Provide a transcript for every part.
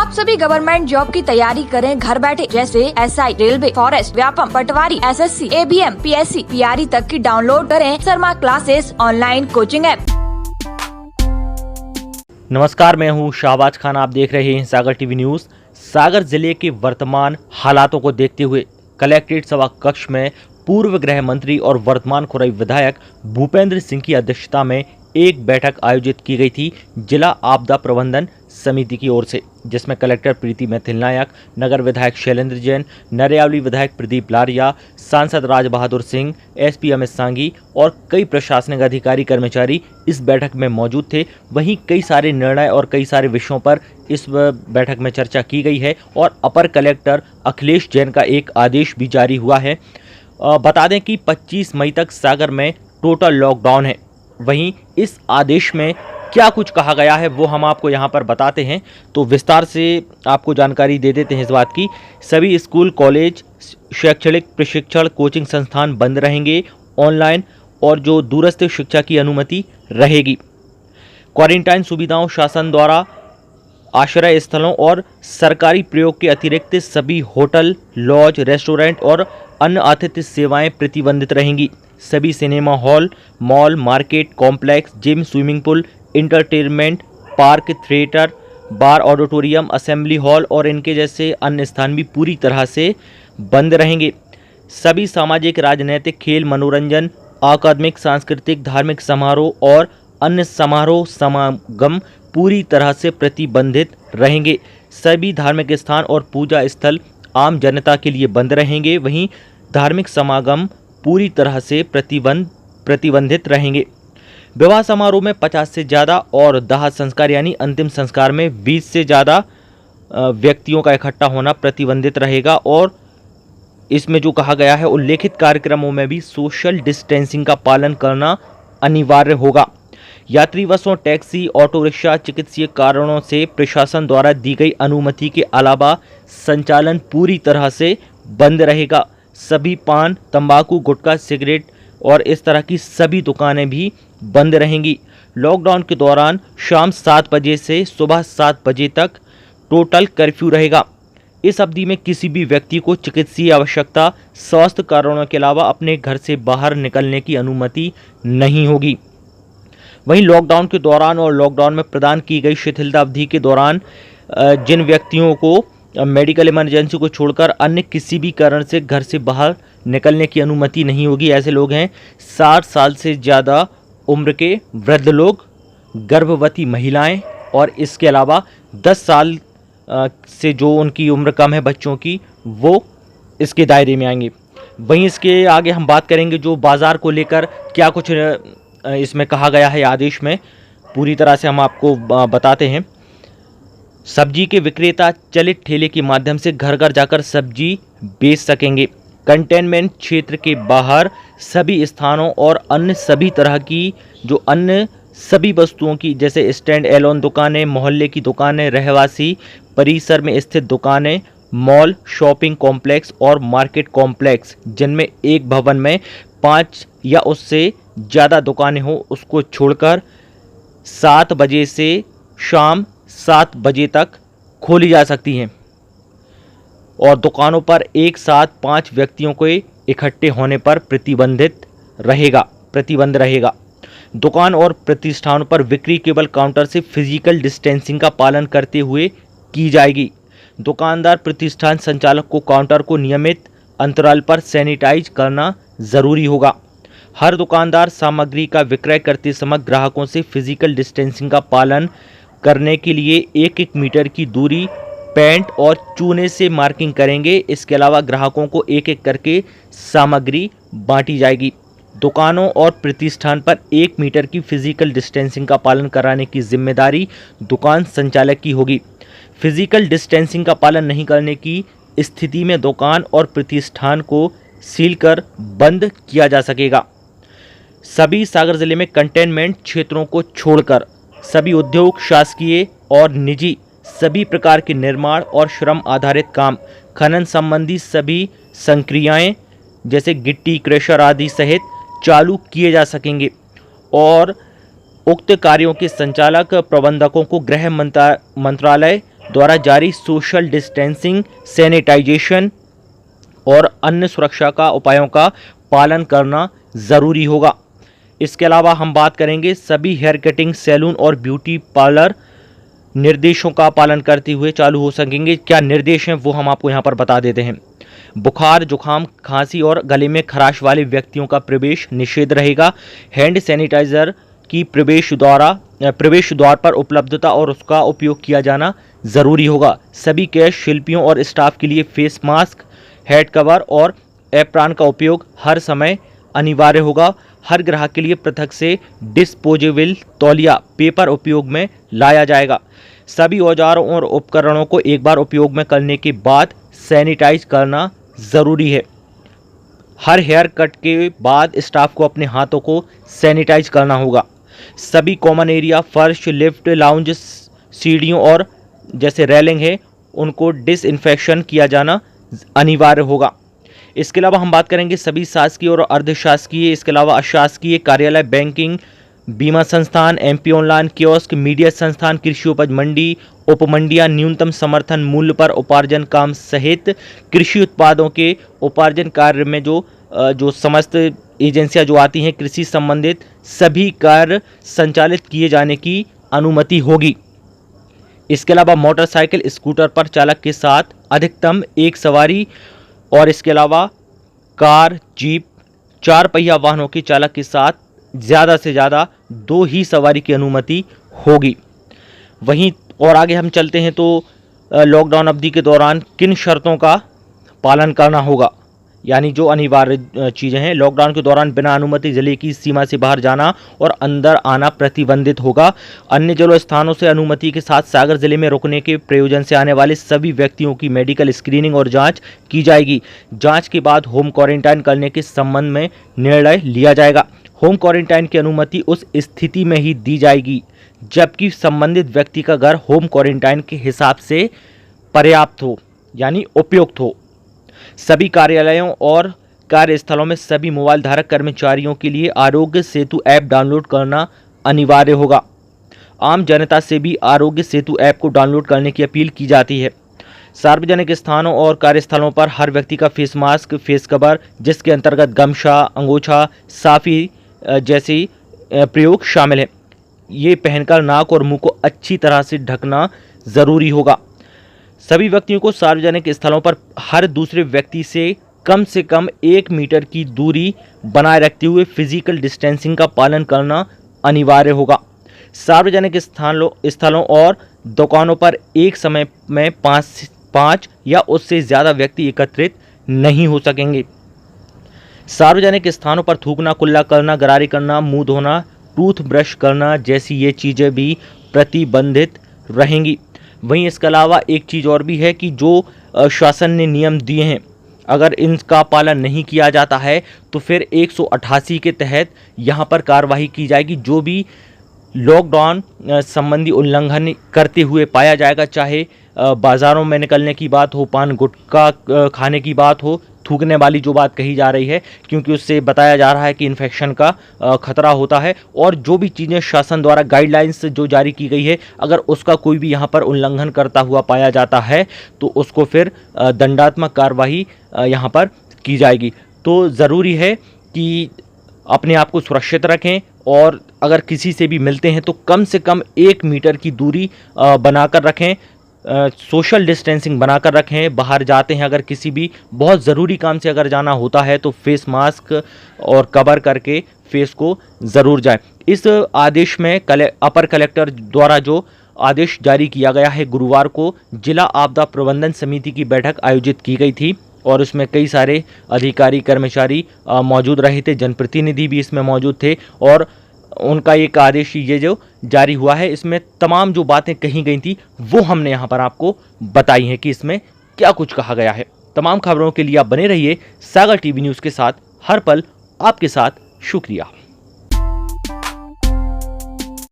आप सभी government job की तैयारी करें घर बैठे, जैसे एसआई, रेलवे, फॉरेस्ट, व्यापम, पटवारी, एसएससी, एबीएम, पीएससी, पीआरई तक की डाउनलोड करें Sharma classes online coaching app. नमस्कार, मैं हूं शाहबाज खान। आप देख रहे हैं सागर टीवी न्यूज़। सागर जिले के वर्तमान हालातों को देखते हुए कलेक्ट्रेट सभा कक्ष में पूर्व गृह मंत्री और वर्तमान खुरई विधायक भूपेंद्र सिंह की अध्यक्षता में एक बैठक आयोजित की गई थी जिला आपदा प्रबंधन समिति की ओर से, जिसमें कलेक्टर प्रीति मैथिल नायक, नगर विधायक शैलेंद्र जैन, नरियावली विधायक प्रदीप लारिया, सांसद राज बहादुर सिंह, एसपी अमित सांगी और कई प्रशासनिक अधिकारी कर्मचारी इस बैठक में मौजूद थे। वहीं कई सारे निर्णय और कई सारे विषयों पर इस बैठक में चर्चा की गई है और अपर कलेक्टर अखिलेश जैन का एक आदेश भी जारी हुआ है। बता दें कि 25 मई तक सागर में टोटल लॉकडाउन है। वहीं इस आदेश में क्या कुछ कहा गया है वो हम आपको यहाँ पर बताते हैं, तो विस्तार से आपको जानकारी दे देते हैं इस बात की। सभी स्कूल, कॉलेज, शैक्षणिक प्रशिक्षण, कोचिंग संस्थान बंद रहेंगे ऑनलाइन और जो दूरस्थ शिक्षा की अनुमति रहेगी। क्वारंटाइन सुविधाओं शासन द्वारा आश्रय स्थलों और सरकारी प्रयोग के अतिरिक्त सभी होटल, लॉज, रेस्टोरेंट और अन्य आतिथ्य सेवाएं प्रतिबंधित रहेंगी। सभी cinema hall, mall, market complex, gym, swimming pool, entertainment park, theatre, bar, auditorium, assembly hall और इनके जैसे अन्य स्थान भी पूरी तरह से बंद रहेंगे। सभी सामाजिक, राजनीतिक, खेल, मनोरंजन, अकादमिक, सांस्कृतिक, धार्मिक समारोह और अन्य समारोह समागम पूरी तरह से प्रतिबंधित रहेंगे। सभी धार्मिक स्थान और पूजा स्थल आम जनता के लिए बंद रहेंगे। वहीं धार्मिक समागम पूरी तरह से प्रतिबंधित रहेंगे। विवाह समारोह में 50 से ज़्यादा और दाह संस्कार यानी अंतिम संस्कार में 20 से ज़्यादा व्यक्तियों का इकट्ठा होना प्रतिबंधित रहेगा। और इसमें जो कहा गया है, उल्लेखित कार्यक्रमों में भी सोशल डिस्टेंसिंग का पालन करना अनिवार्य होगा। यात्री बसों, टैक्सी, ऑटो रिक्शा चिकित्सीय कारणों से प्रशासन द्वारा दी गई अनुमति के अलावा संचालन पूरी तरह से बंद रहेगा। सभी पान, तंबाकू, गुटखा, सिगरेट और इस तरह की सभी दुकानें भी बंद रहेंगी। लॉकडाउन के दौरान शाम 7 बजे से सुबह 7 बजे तक टोटल कर्फ्यू रहेगा। इस अवधि में किसी भी व्यक्ति को चिकित्सीय आवश्यकता, स्वास्थ्य कारणों के अलावा अपने घर से बाहर निकलने की अनुमति नहीं होगी। वहीं लॉकडाउन के दौरान और लॉकडाउन में प्रदान की गई शिथिलता अवधि के दौरान जिन व्यक्तियों को मेडिकल इमरजेंसी को छोड़कर अन्य किसी भी कारण से घर से बाहर निकलने की अनुमति नहीं होगी, ऐसे लोग हैं 60 साल से ज़्यादा उम्र के वृद्ध लोग, गर्भवती महिलाएं और इसके अलावा 10 साल से जो उनकी उम्र कम है बच्चों की, वो इसके दायरे में आएंगे। वहीं इसके आगे हम बात करेंगे जो बाज़ार को लेकर क्या कुछ इसमें कहा गया है आदेश में, पूरी तरह से हम आपको बताते हैं। सब्जी के विक्रेता चलित ठेले के माध्यम से घर घर जाकर सब्जी बेच सकेंगे। कंटेनमेंट क्षेत्र के बाहर सभी स्थानों और अन्य सभी तरह की जो अन्य सभी वस्तुओं की जैसे स्टैंड एलोन दुकानें, मोहल्ले की दुकानें, रहवासी परिसर में स्थित दुकानें, मॉल, शॉपिंग कॉम्प्लेक्स और मार्केट कॉम्प्लेक्स जिनमें एक भवन में 5 या उससे ज़्यादा दुकानें हो, उसको छोड़कर 7 बजे से शाम 7 बजे तक खोली जा सकती हैं। और दुकानों पर एक साथ 5 व्यक्तियों के इकट्ठे होने पर प्रतिबंध रहेगा। दुकान और प्रतिष्ठानों पर बिक्री केवल काउंटर से फिजिकल डिस्टेंसिंग का पालन करते हुए की जाएगी। दुकानदार, प्रतिष्ठान संचालक को काउंटर को नियमित अंतराल पर सैनिटाइज करना ज़रूरी होगा। हर दुकानदार सामग्री का विक्रय करते समय ग्राहकों से फिजिकल डिस्टेंसिंग का पालन करने के लिए 1-1 मीटर की दूरी पेंट और चूने से मार्किंग करेंगे। इसके अलावा ग्राहकों को एक-एक करके सामग्री बांटी जाएगी। दुकानों और प्रतिष्ठान पर 1 मीटर की फिजिकल डिस्टेंसिंग का पालन कराने की जिम्मेदारी दुकान संचालक की होगी। फिजिकल डिस्टेंसिंग का पालन नहीं करने की स्थिति में दुकान और प्रतिष्ठान को सील कर बंद किया जा सकेगा। सभी सागर जिले में कंटेनमेंट क्षेत्रों को छोड़कर सभी उद्योग, शासकीय और निजी सभी प्रकार के निर्माण और श्रम आधारित काम, खनन संबंधी सभी संक्रियाएं जैसे गिट्टी, क्रेशर आदि सहित चालू किए जा सकेंगे और उक्त कार्यों के संचालक प्रबंधकों को गृह मंत्रालय द्वारा जारी सोशल डिस्टेंसिंग, सैनिटाइजेशन और अन्य सुरक्षा का उपायों का पालन करना ज़रूरी होगा। इसके अलावा हम बात करेंगे सभी हेयर कटिंग सैलून और ब्यूटी पार्लर निर्देशों का पालन करते हुए चालू हो सकेंगे। क्या निर्देश हैं वो हम आपको यहाँ पर बता देते हैं। बुखार, जुखाम, खांसी और गले में खराश वाले व्यक्तियों का प्रवेश निषेध रहेगा। हैंड सैनिटाइजर की प्रवेश द्वार पर उपलब्धता और उसका उपयोग किया जाना ज़रूरी होगा। सभी कैश शिल्पियों और स्टाफ के लिए फेस मास्क, हेड कवर और एप्रॉन का उपयोग हर समय अनिवार्य होगा। हर ग्राहक के लिए पृथक से डिस्पोजेबल तौलिया पेपर उपयोग में लाया जाएगा। सभी औजारों और उपकरणों को एक बार उपयोग में करने के बाद सैनिटाइज करना ज़रूरी है। हर हेयर कट के बाद स्टाफ को अपने हाथों को सैनिटाइज करना होगा। सभी कॉमन एरिया, फर्श, लिफ्ट, लाउंज, सीढ़ियों और जैसे रेलिंग है उनको डिसइंफेक्शन किया जाना अनिवार्य होगा। इसके अलावा हम बात करेंगे सभी शासकीय और अर्धशासकीय, इसके अलावा अशासकीय कार्यालय, बैंकिंग, बीमा संस्थान, एमपी ऑनलाइन कियोस्क, मीडिया संस्थान, कृषि उपज मंडी, उपमंडियां, न्यूनतम समर्थन मूल्य पर उपार्जन काम सहित कृषि उत्पादों के उपार्जन कार्य में जो समस्त एजेंसियां जो आती हैं कृषि संबंधित सभी कार्य संचालित किए जाने की अनुमति होगी। इसके अलावा मोटरसाइकिल, स्कूटर पर चालक के साथ अधिकतम एक सवारी और इसके अलावा कार, जीप, 4 पहिया वाहनों के चालक के साथ ज़्यादा से ज़्यादा 2 ही सवारी की अनुमति होगी। वहीं और आगे हम चलते हैं तो लॉकडाउन अवधि के दौरान किन शर्तों का पालन करना होगा, यानी जो अनिवार्य चीज़ें हैं। लॉकडाउन के दौरान बिना अनुमति जिले की सीमा से बाहर जाना और अंदर आना प्रतिबंधित होगा। अन्य जलो स्थानों से अनुमति के साथ सागर जिले में रुकने के प्रयोजन से आने वाले सभी व्यक्तियों की मेडिकल स्क्रीनिंग और जांच की जाएगी। जांच के बाद होम क्वारंटाइन करने के संबंध में निर्णय लिया जाएगा। होम क्वारंटाइन की अनुमति उस स्थिति में ही दी जाएगी जबकि संबंधित व्यक्ति का घर होम क्वारंटाइन के हिसाब से पर्याप्त हो, यानी उपयुक्त हो। सभी कार्यालयों और कार्यस्थलों में सभी मोबाइल धारक कर्मचारियों के लिए आरोग्य सेतु ऐप डाउनलोड करना अनिवार्य होगा। आम जनता से भी आरोग्य सेतु ऐप को डाउनलोड करने की अपील की जाती है। सार्वजनिक स्थानों और कार्यस्थलों पर हर व्यक्ति का फेस मास्क, फेस कवर, जिसके अंतर्गत गमछा, अंगोछा, साफी जैसी प्रयोग शामिल है, ये पहनकर नाक और मुंह को अच्छी तरह से ढकना ज़रूरी होगा। सभी व्यक्तियों को सार्वजनिक स्थलों पर हर दूसरे व्यक्ति से कम 1 मीटर की दूरी बनाए रखते हुए फिजिकल डिस्टेंसिंग का पालन करना अनिवार्य होगा। सार्वजनिक स्थलों और दुकानों पर एक समय में 5 या उससे ज़्यादा व्यक्ति एकत्रित नहीं हो सकेंगे। सार्वजनिक स्थानों पर थूकना, कुल्ला करना, गरारे करना, मुंह धोना, टूथ ब्रश करना जैसी ये चीज़ें भी प्रतिबंधित रहेंगी। वहीं इसके अलावा एक चीज़ और भी है कि जो शासन ने नियम दिए हैं, अगर इनका पालन नहीं किया जाता है तो फिर 188 के तहत यहाँ पर कार्रवाई की जाएगी। जो भी लॉकडाउन संबंधी उल्लंघन करते हुए पाया जाएगा, चाहे बाज़ारों में निकलने की बात हो, पान गुटखा खाने की बात हो, थूकने वाली जो बात कही जा रही है, क्योंकि उससे बताया जा रहा है कि इन्फेक्शन का खतरा होता है। और जो भी चीज़ें शासन द्वारा गाइडलाइंस जो जारी की गई है, अगर उसका कोई भी यहाँ पर उल्लंघन करता हुआ पाया जाता है तो उसको फिर दंडात्मक कार्रवाई यहाँ पर की जाएगी। तो ज़रूरी है कि अपने आप को सुरक्षित रखें और अगर किसी से भी मिलते हैं तो कम से कम 1 मीटर की दूरी बनाकर रखें, सोशल डिस्टेंसिंग बनाकर रखें। बाहर जाते हैं अगर किसी भी बहुत ज़रूरी काम से अगर जाना होता है तो फेस मास्क और कवर करके फेस को ज़रूर जाएं। इस आदेश में अपर कलेक्टर द्वारा जो आदेश जारी किया गया है, गुरुवार को जिला आपदा प्रबंधन समिति की बैठक आयोजित की गई थी और उसमें कई सारे अधिकारी कर्मचारी मौजूद रहे थे, जनप्रतिनिधि भी इसमें मौजूद थे और उनका एक आदेश ये जो जारी हुआ है, इसमें तमाम जो बातें कही गई थी वो हमने यहाँ पर आपको बताई हैं कि इसमें क्या कुछ कहा गया है। तमाम खबरों के लिए आप बने रहिए सागर टीवी न्यूज़ के साथ, हर पल आपके साथ। शुक्रिया।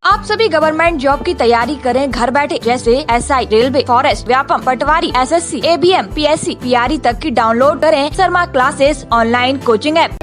आप सभी गवर्नमेंट जॉब की तैयारी करें घर बैठे, जैसे एसआई, रेलवे, फॉरेस्ट, व्यापम, पटवारी, एसएससी, एबीएम, पीएससी, पीआरई तक की डाउनलोड करें Sharma classes online coaching app.